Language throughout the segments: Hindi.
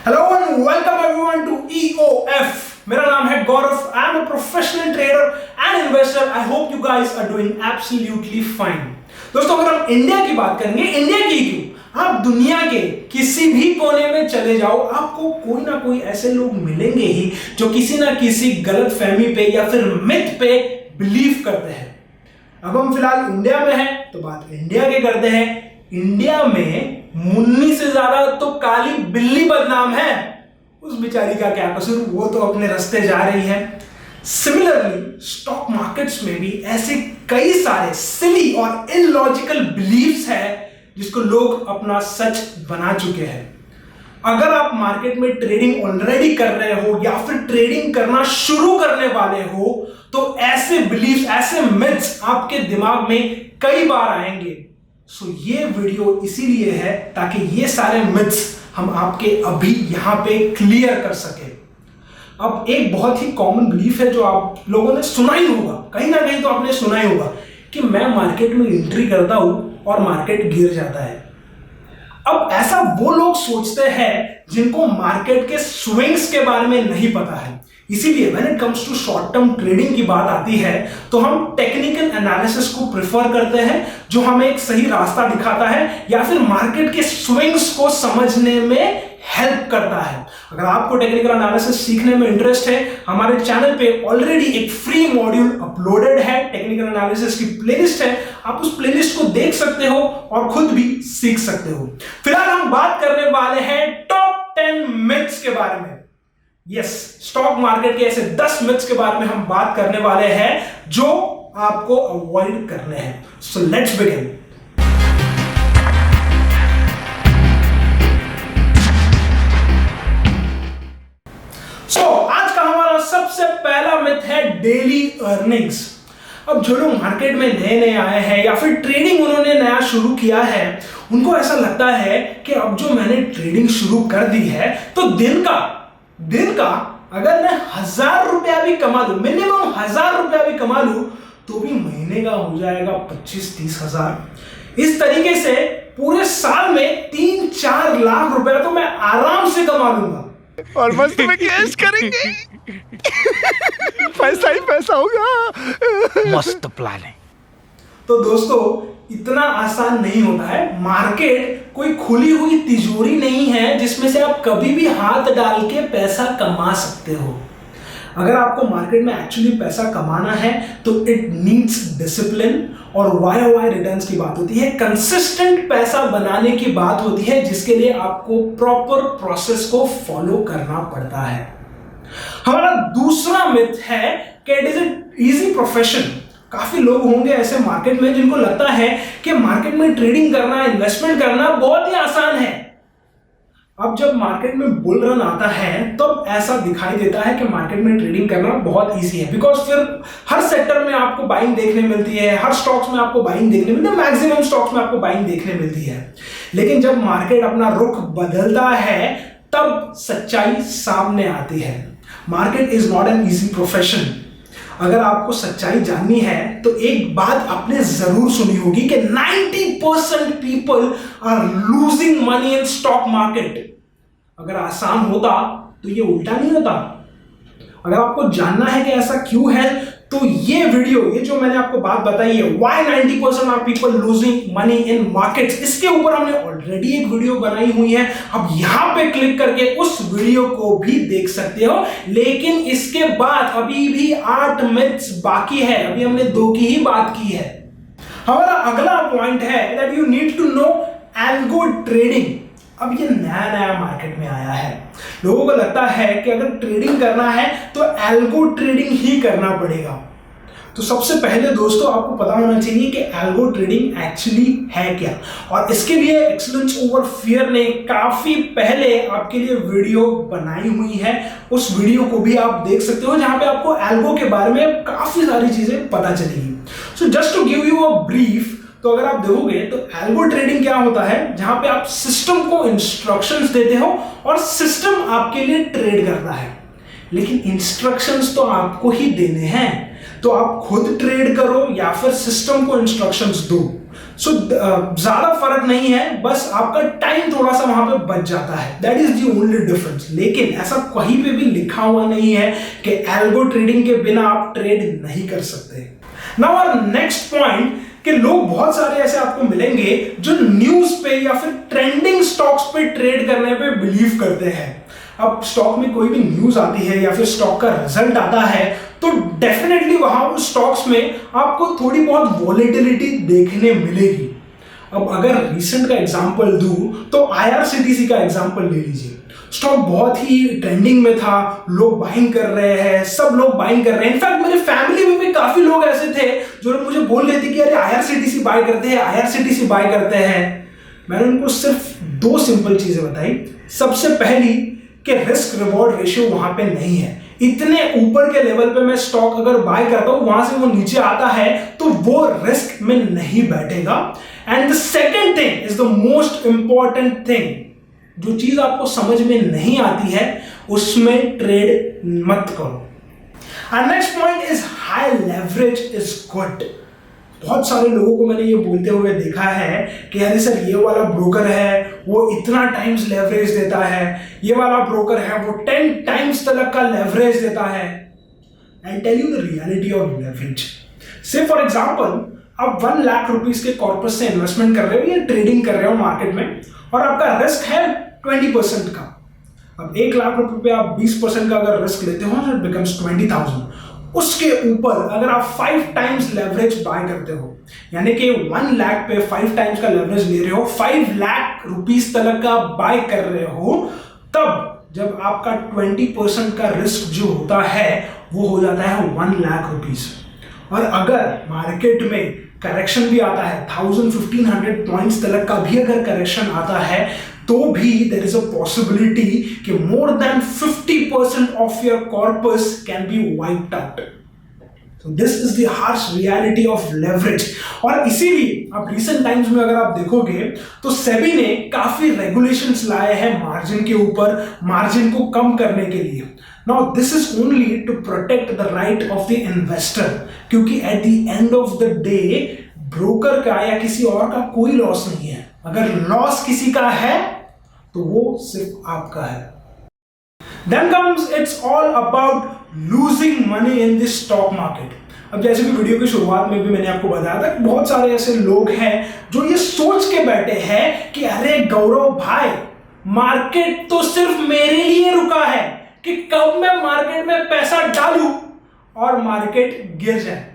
Hello and welcome everyone to EOF। मेरा नाम है Gaurav. I am a professional trader and investor. I hope you guys are doing absolutely fine. दोस्तों, अगर हम इंडिया की बात करेंगे, इंडिया की क्यों, आप दुनिया के किसी भी कोने में चले जाओ, आपको कोई ना कोई ऐसे लोग मिलेंगे ही जो किसी ना किसी गलत फहमी पे या फिर मिथ पे बिलीव करते हैं। अब हम फिलहाल इंडिया में हैं तो बात इंडिया के करते हैं। इंडिया में मुन्नी से ज्यादा तो काली बिल्ली बदनाम है। उस बेचारी का क्या कसूर, वो तो अपने रास्ते जा रही है। सिमिलरली स्टॉक मार्केट्स में भी ऐसे कई सारे सिली और इलॉजिकल बिलीव्स है जिसको लोग अपना सच बना चुके हैं। अगर आप मार्केट में ट्रेडिंग ऑलरेडी कर रहे हो या फिर ट्रेडिंग करना शुरू करने वाले हो तो ऐसे बिलीव्स, ऐसे मिथ्स आपके दिमाग में कई बार आएंगे। सो ये वीडियो इसीलिए है ताकि ये सारे मिथ्स हम आपके अभी यहां पे क्लियर कर सके। अब एक बहुत ही कॉमन बिलीफ है जो आप लोगों ने सुना ही होगा, कहीं ना कहीं तो आपने सुना ही होगा कि मैं मार्केट में एंट्री करता हूं और मार्केट गिर जाता है। अब ऐसा वो लोग सोचते हैं जिनको मार्केट के स्विंग्स के बारे में नहीं पता है। इसीलिए when it comes to short term trading की बात आती है तो हम टेक्निकल एनालिसिस को प्रेफर करते हैं जो हमें एक सही रास्ता दिखाता है या फिर मार्केट के स्विंग्स को समझने में हेल्प करता है। अगर आपको टेक्निकल एनालिसिस सीखने में इंटरेस्ट है, हमारे चैनल पे ऑलरेडी एक फ्री मॉड्यूल अपलोडेड है, टेक्निकल एनालिसिस की प्लेलिस्ट है। आप उस प्लेलिस्ट को देख सकते हो और खुद भी सीख सकते हो। फिलहाल हम बात करने वाले हैं टॉप 10 मिथ्स के बारे में। यस, स्टॉक मार्केट के ऐसे 10 मिथ्स के बारे में हम बात करने वाले हैं जो आपको अवॉइड करने हैं। So let's begin. आज का हमारा सबसे पहला मिथ है डेली अर्निंग्स। अब जो लोग मार्केट में नए नए आए हैं या फिर ट्रेडिंग उन्होंने नया शुरू किया है, उनको ऐसा लगता है कि अब जो मैंने ट्रेडिंग शुरू कर दी है तो दिन का अगर मैं 1000 रुपया भी कमा लूं, मिनिमम 1000 रुपया भी कमा लूं तो भी महीने का हो जाएगा 25-30 हजार। इस तरीके से पूरे साल में 3-4 लाख रुपया तो मैं आराम से कमा लूंगा और मस्त में कैश करेंगे। पैसा ही पैसा होगा। मस्त प्लान है। तो दोस्तों, इतना आसान नहीं होता है। मार्केट कोई खुली हुई तिजोरी नहीं है जिसमें से आप कभी भी हाथ डाल के पैसा कमा सकते हो। अगर आपको मार्केट में एक्चुअली पैसा कमाना है तो इट नीड्स डिसिप्लिन और वाई रिटर्न्स की बात होती है, कंसिस्टेंट पैसा बनाने की बात होती है जिसके लिए आपको प्रॉपर प्रोसेस को फॉलो करना पड़ता है। हमारा दूसरा मिथ है कि it is an easy profession. काफी लोग होंगे ऐसे मार्केट में जिनको लगता है कि मार्केट में ट्रेडिंग करना, इन्वेस्टमेंट करना बहुत ही आसान है। अब जब मार्केट में बुल रन आता है तब ऐसा दिखाई देता है कि मार्केट में ट्रेडिंग करना बहुत इजी है, बिकॉज फिर हर सेक्टर में आपको बाइंग देखने मिलती है, हर स्टॉक्स में आपको बाइंग देखने मिलती है, मैक्सिमम स्टॉक्स में आपको बाइंग देखने मिलती है। लेकिन जब मार्केट अपना रुख बदलता है तब सच्चाई सामने आती है। Market is not an easy profession. अगर आपको सच्चाई जाननी है तो एक बात आपने जरूर सुनी होगी कि 90% people are losing money in stock market. अगर आसान होता तो ये उल्टा नहीं होता। अगर आपको जानना है कि ऐसा क्यों है तो ये वीडियो, ये जो मैंने आपको बात बताई है, why 90% are people losing money in markets, इसके ऊपर हमने ऑलरेडी एक वीडियो बनाई हुई है। अब यहां पे क्लिक करके उस वीडियो को भी देख सकते हो। लेकिन इसके बाद अभी भी 8 मिथ्स बाकी है। अभी हमने 2 की ही बात की है। हमारा अगला पॉइंट है that you need to know algo trading. अब ये नया मार्केट में आया है। लोगों को लगता है कि अगर ट्रेडिंग करना है तो एल्गो ट्रेडिंग ही करना पड़ेगा। तो सबसे पहले दोस्तों आपको पता होना चाहिए कि एल्गो ट्रेडिंग एक्चुअली है क्या, और इसके लिए एक्सीलेंस ओवर फियर ने काफी पहले आपके लिए वीडियो बनाई हुई है। उस वीडियो को भी आप देख सकते हो जहां पे आपको एल्गो के बारे में काफी सारी चीजें पता चलेगी। So just to give you a brief, तो अगर आप देखोगे तो एल्गो ट्रेडिंग क्या होता है, जहां पे आप सिस्टम को इंस्ट्रक्शंस देते हो और सिस्टम आपके लिए ट्रेड करता है। लेकिन इंस्ट्रक्शंस तो आपको ही देने हैं, तो आप खुद ट्रेड करो या फिर सिस्टम को इंस्ट्रक्शंस दो। सो ज्यादा फर्क नहीं है, बस आपका टाइम थोड़ा सा वहां पे बच जाता है, that is the only difference. लेकिन ऐसा कहीं पे भी लिखा हुआ नहीं है कि एल्गो ट्रेडिंग के बिना आप ट्रेड नहीं कर सकते। नाउ आवर नेक्स्ट पॉइंट कि लोग बहुत सारे ऐसे आपको मिलेंगे जो न्यूज पे या फिर ट्रेंडिंग स्टॉक्स पे ट्रेड करने पे बिलीव करते हैं। अब स्टॉक में कोई भी न्यूज आती है या फिर स्टॉक का रिजल्ट आता है तो डेफिनेटली वहां उस स्टॉक्स में आपको थोड़ी बहुत वॉलेटिलिटी देखने मिलेगी। अब अगर रिसेंट का एग्जांपल दूं तो आईआरसीटीसी का एग्जांपल ले लीजिए। स्टॉक बहुत ही ट्रेंडिंग में था, लोग बाइंग कर रहे हैं, सब लोग बाइंग कर रहे हैं। इनफैक्ट मेरे फैमिली में भी काफी लोग ऐसे थे जो मुझे बोल रहे थे कि अरे आईआरसीटीसी बाय करते हैं, आईआरसीटीसी बाय करते हैं। मैंने उनको सिर्फ 2 सिंपल चीजें बताई। सबसे पहली कि रिस्क रिवॉर्ड रेशियो वहां पे नहीं है। इतने ऊपर के लेवल पे मैं स्टॉक अगर बाय करता हूं, वहां से वो नीचे आता है तो वो रिस्क में नहीं बैठेगा। And the second thing is the most important thing, जो चीज आपको समझ में नहीं आती है उसमें ट्रेड मत करो। And next point is high leverage is good. बहुत सारे लोगों को मैंने ये बोलते हुए देखा है कि अरे सर ये वाला ब्रोकर है वो इतना टाइम्स लेवरेज देता है, ये वाला ब्रोकर है वो 10 टाइम्स तक का लेवरेज देता है। I tell you the reality of leverage. Say for example आप 1 लाख रुपीस के कॉर्पस से इन्वेस्टमेंट कर रहे हो या ट्रेडिंग कर रहे हो मार्केट में और आपका रिस्क है 20% का। अब 1 लाख रुपए पे आप 20% का अगर रिस्क लेते हो तो इट बिकम्स 20,000। उसके ऊपर अगर आप 5 टाइम्स लेवरेज बाय करते हो, यानी कि 1 लाख पे 5 टाइम्स का लेवरेज ले रहे हो, 5 लाख रुपीस तक का बाय कर रहे हो, तब जब आपका 20% का रिस्क जो होता है वो हो जाता है 1 लाख रुपीस। और अगर मार्केट में करेक्शन भी आता है 1000-1500 पॉइंट्स तक का भी अगर करेक्शन आता है तो भी देयर इज अ पॉसिबिलिटी कि more than 50% of your corpus can be wiped out. So this is the harsh reality of leverage। और इसीलिए अब रिसेंट टाइम्स में अगर आप देखोगे तो सेबी ने काफी रेगुलेशंस लाए हैं मार्जिन के ऊपर, मार्जिन को कम करने के लिए। Now this is only to protect the right of the investor, क्योंकि at the end of the day broker का या किसी और का कोई लॉस नहीं है। अगर लॉस किसी का है तो वो सिर्फ आपका है। Then comes it's all about losing money in the stock market। अब जैसे कि वीडियो की शुरुआत में भी मैंने आपको बताया था कि बहुत सारे ऐसे लोग हैं जो ये सोच के बैठे हैं कि अरे गौरव भाई मार्केट तो सिर्फ मेरे लिए रुका है कि कब मैं मार्केट में पैसा डालूं और मार्केट गिर जाए।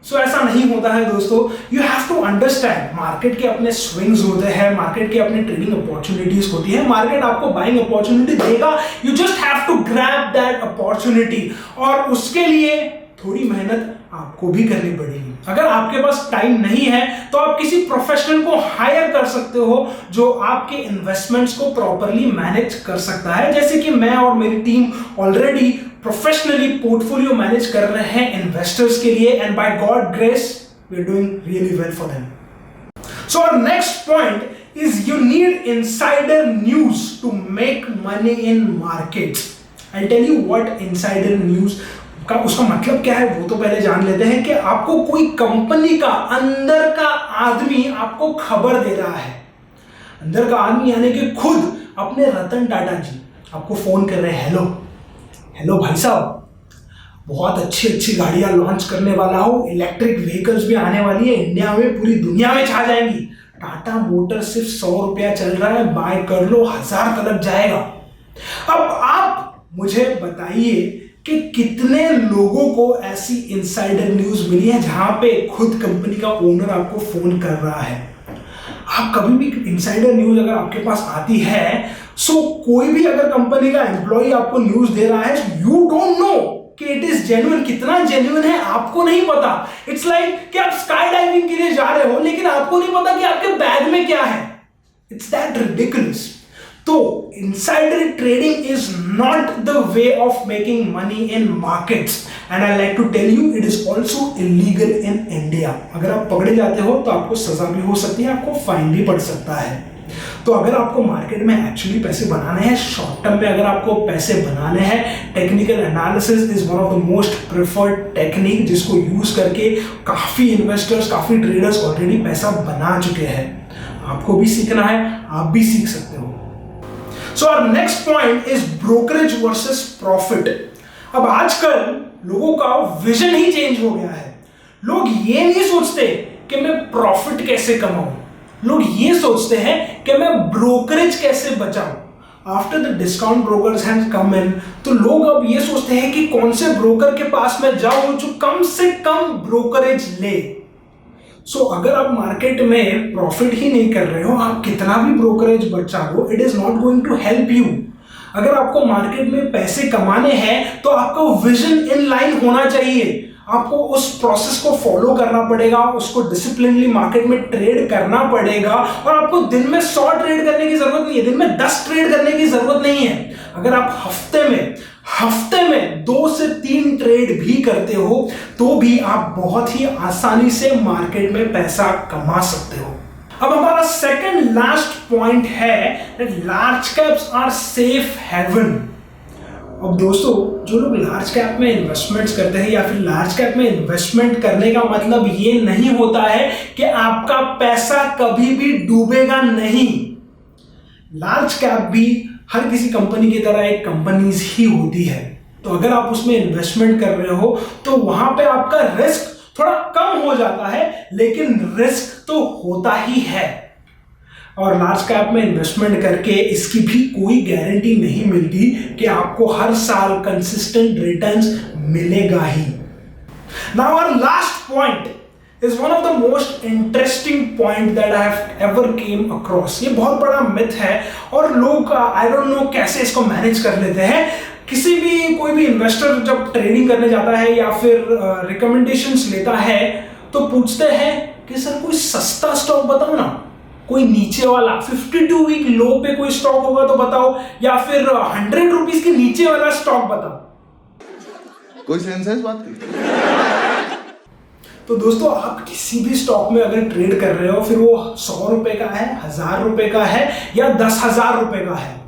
सो ऐसा नहीं होता है दोस्तों। You have to understand market के अपने स्विंग्स होते हैं, मार्केट के अपने ट्रेडिंग अपॉर्चुनिटीज होती है। मार्केट आपको बाइंग अपॉर्चुनिटी देगा, you just have to grab that opportunity, और उसके लिए थोड़ी मेहनत आपको भी करनी पड़ेगी। अगर आपके पास टाइम नहीं है तो आप किसी प्रोफेशनल को हायर कर सकते हो जो आपके इन्वेस्टमेंट्स को प्रॉपरली मैनेज कर सकता है, जैसे कि मैं और मेरी team already professionally portfolio manage कर रहे हैं इन्वेस्टर्स के लिए, and by God grace we are doing really well for them. So our next point is you need insider news to make money in markets. I tell you what insider news का उसका मतलब क्या है वो तो पहले जान लेते हैं कि आपको कोई कंपनी का अंदर का आदमी आपको खबर दे रहा है। अंदर का आदमी यानी कि खुद अपने रतन टाटा जी आपको फोन कर रहे हैं, हेलो भाई साहब, बहुत अच्छी अच्छी गाड़ियां लॉन्च करने वाला हूं, इलेक्ट्रिक व्हीकल्स भी आने वाली है इंडिया में, पूरी दुनिया में छा जाएंगी, टाटा मोटर सिर्फ 100 रुपया चल रहा है, बाय कर लो, 1000 तक जाएगा। अब आप मुझे बताइए कि कितने लोगों को ऐसी इनसाइडर न्यूज मिली है जहां पे खुद कंपनी का ओनर आपको फोन कर रहा है। आप कभी भी इनसाइडर न्यूज अगर आपके पास आती है, सो कोई भी अगर कंपनी का एम्प्लॉय आपको न्यूज दे रहा है, यू डोंट नो कि इट इज जेन्युइन। कितना जेन्युइन है आपको नहीं पता। इट्स लाइक कि आप स्काई डाइविंग के लिए जा रहे हो लेकिन आपको नहीं पता कि आपके बैग में क्या है। It's that ridiculous. तो insider trading is not the way of making money in markets, and I like to tell you it is also illegal in India. अगर आप पकड़े जाते हो तो आपको सजा भी हो सकती है, आपको फाइन भी पड़ सकता है। तो अगर आपको मार्केट में एक्चुअली पैसे बनाने हैं, शॉर्ट टर्म में अगर आपको पैसे बनाने हैं, technical analysis is one of the most preferred technique जिसको यूज करके काफी इन्वेस्टर्स, काफी ट्रेडर्स ऑलरेडी पैसा बना चुके हैं। आपको भी सीखना है, आप भी सीख सकते हो। So our next point is brokerage versus profit. अब आजकल लोगों का विजन ही चेंज हो गया है। लोग ये नहीं सोचते कि मैं प्रॉफिट कैसे कमाऊं, लोग ये सोचते हैं कि मैं ब्रोकरेज कैसे बचाऊं। After the discount brokers have come in, तो लोग अब ये सोचते हैं कि कौन से ब्रोकर के पास मैं जाऊं जो कम से कम ब्रोकरेज ले। सो अगर आप मार्केट में प्रॉफिट ही नहीं कर रहे हो, आप कितना भी ब्रोकरेज बचा लो, it is not going to help you. अगर आपको मार्केट में पैसे कमाने हैं तो आपका विजन इन लाइन होना चाहिए। आपको उस प्रोसेस को फॉलो करना पड़ेगा, उसको डिसिप्लिनली मार्केट में ट्रेड करना पड़ेगा, और आपको दिन में 100 ट्रेड करने की जरूरत नहीं है, दिन में 10 ट्रेड करने की जरूरत नहीं है। अगर आप हफ्ते में 2 से 3 ट्रेड भी करते हो तो भी आप बहुत ही आसानी से मार्केट में पैसा कमा सकते हो। अब हमारा सेकंड लास्ट पॉइंट है large caps are safe haven. अब दोस्तों, जो लोग लार्ज कैप में इन्वेस्टमेंट्स करते हैं या फिर लार्ज कैप में इन्वेस्टमेंट करने का मतलब ये नहीं होता है कि आपका पैसा कभी भी डूबेगा नहीं। लार्ज कैप भी हर किसी कंपनी की तरह एक कंपनीज ही होती है। तो अगर आप उसमें इन्वेस्टमेंट कर रहे हो तो वहां पे आपका रिस्क थोड़ा कम हो जाता है, लेकिन रिस्क तो होता ही है। और लार्ज कैप में इन्वेस्टमेंट करके इसकी भी कोई गारंटी नहीं मिलती कि आपको हर साल कंसिस्टेंट रिटर्न्स मिलेगा ही। Now our last point is one of the most interesting point that I have ever came across. ये बहुत बड़ा मिथ है और लोग आई डोंट नो कैसे इसको मैनेज कर लेते हैं। कोई भी इन्वेस्टर जब ट्रेडिंग करने जाता है या फिर रिकमेंडेशंस लेता है तो पूछते हैं कि सर कोई सस्ता स्टॉक बताओ ना, कोई नीचे वाला 52 वीक लो पे कोई स्टॉक होगा तो बताओ, या फिर 100 रुपीज के नीचे वाला स्टॉक बताओ। कोई सेंस है इस बात की? तो दोस्तों, आप किसी भी स्टॉक में अगर ट्रेड कर रहे हो, फिर वो 100 रुपए का है, 1000 रुपए का है या 10,000 रुपए का है,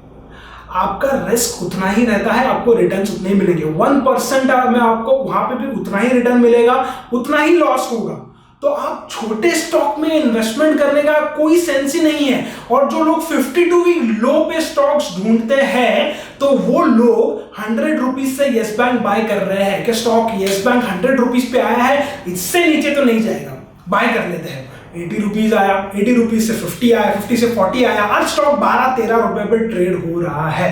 आपका रिस्क उतना ही रहता है, आपको रिटर्न्स उतने ही मिलेंगे। 1% में आपको वहां पे भी उतना ही रिटर्न मिलेगा, उतना ही लॉस होगा। तो आप छोटे स्टॉक में इन्वेस्टमेंट करने का कोई सेंस ही नहीं है। और जो लोग 52 वीक लो पे स्टॉक्स ढूंढते हैं, तो वो लोग 100 रुपीज से येस बैंक बाय कर रहे हैं कि स्टॉक येस बैंक 100 रुपीज पे आया है, इससे नीचे तो नहीं जाएगा, बाय कर लेते हैं। 80 रुपीज आया, 80 रुपीज से 50 आया, 50 से 40 आया, आज स्टॉक 12-13 रुपए पे ट्रेड हो रहा है।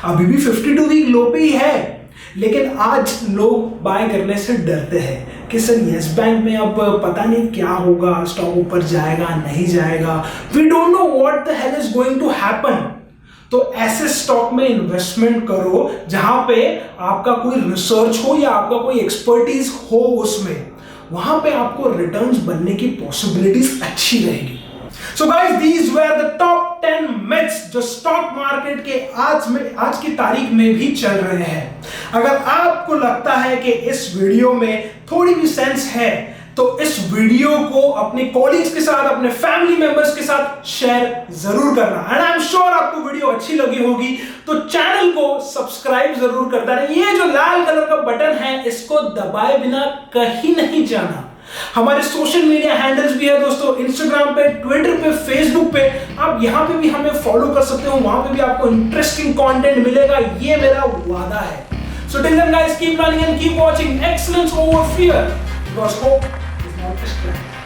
अभी भी 52 वीक लो पे ही है, लेकिन आज लोग बाय करने से डरते हैं कि सर येस बैंक में अब पता नहीं क्या होगा, स्टॉक ऊपर जाएगा नहीं जाएगा, we don't know what the hell is going to happen. तो ऐसे स्टॉक में इन्वेस्टमेंट करो जहां पे आपका कोई रिसर्च हो या आपका कोई एक्सपर्टीज हो उसमें, वहां पे आपको रिटर्न्स बनने की पॉसिबिलिटीज अच्छी रहेगी। So guys, these were the top 10 myths जो स्टॉक मार्केट के आज की तारीख में भी चल रहे हैं। अगर आपको लगता है कि इस वीडियो में थोड़ी भी सेंस है तो इस वीडियो को अपने कॉलीग्स के साथ, अपने फैमिली मेंबर्स के साथ शेयर जरूर करना। एंड आई एम श्योर आपको वीडियो अच्छी लगी होगी, तो चैनल को सब्सक्राइब जरूर करता रहे। ये जो लाल कलर का बटन है, इसको दबाए बिना कहीं नहीं जाना। हमारे सोशल मीडिया हैंडल्स भी है दोस्तों, इंस्टाग्राम पे, ट्विटर पे, फेसबुक पे, आप यहाँ पे भी हमें फॉलो कर सकते हो, वहां पे भी आपको इंटरेस्टिंग कंटेंट मिलेगा, ये मेरा वादा है। So till then guys, keep learning and keep watching. Excellence over fear, because hope is not distract.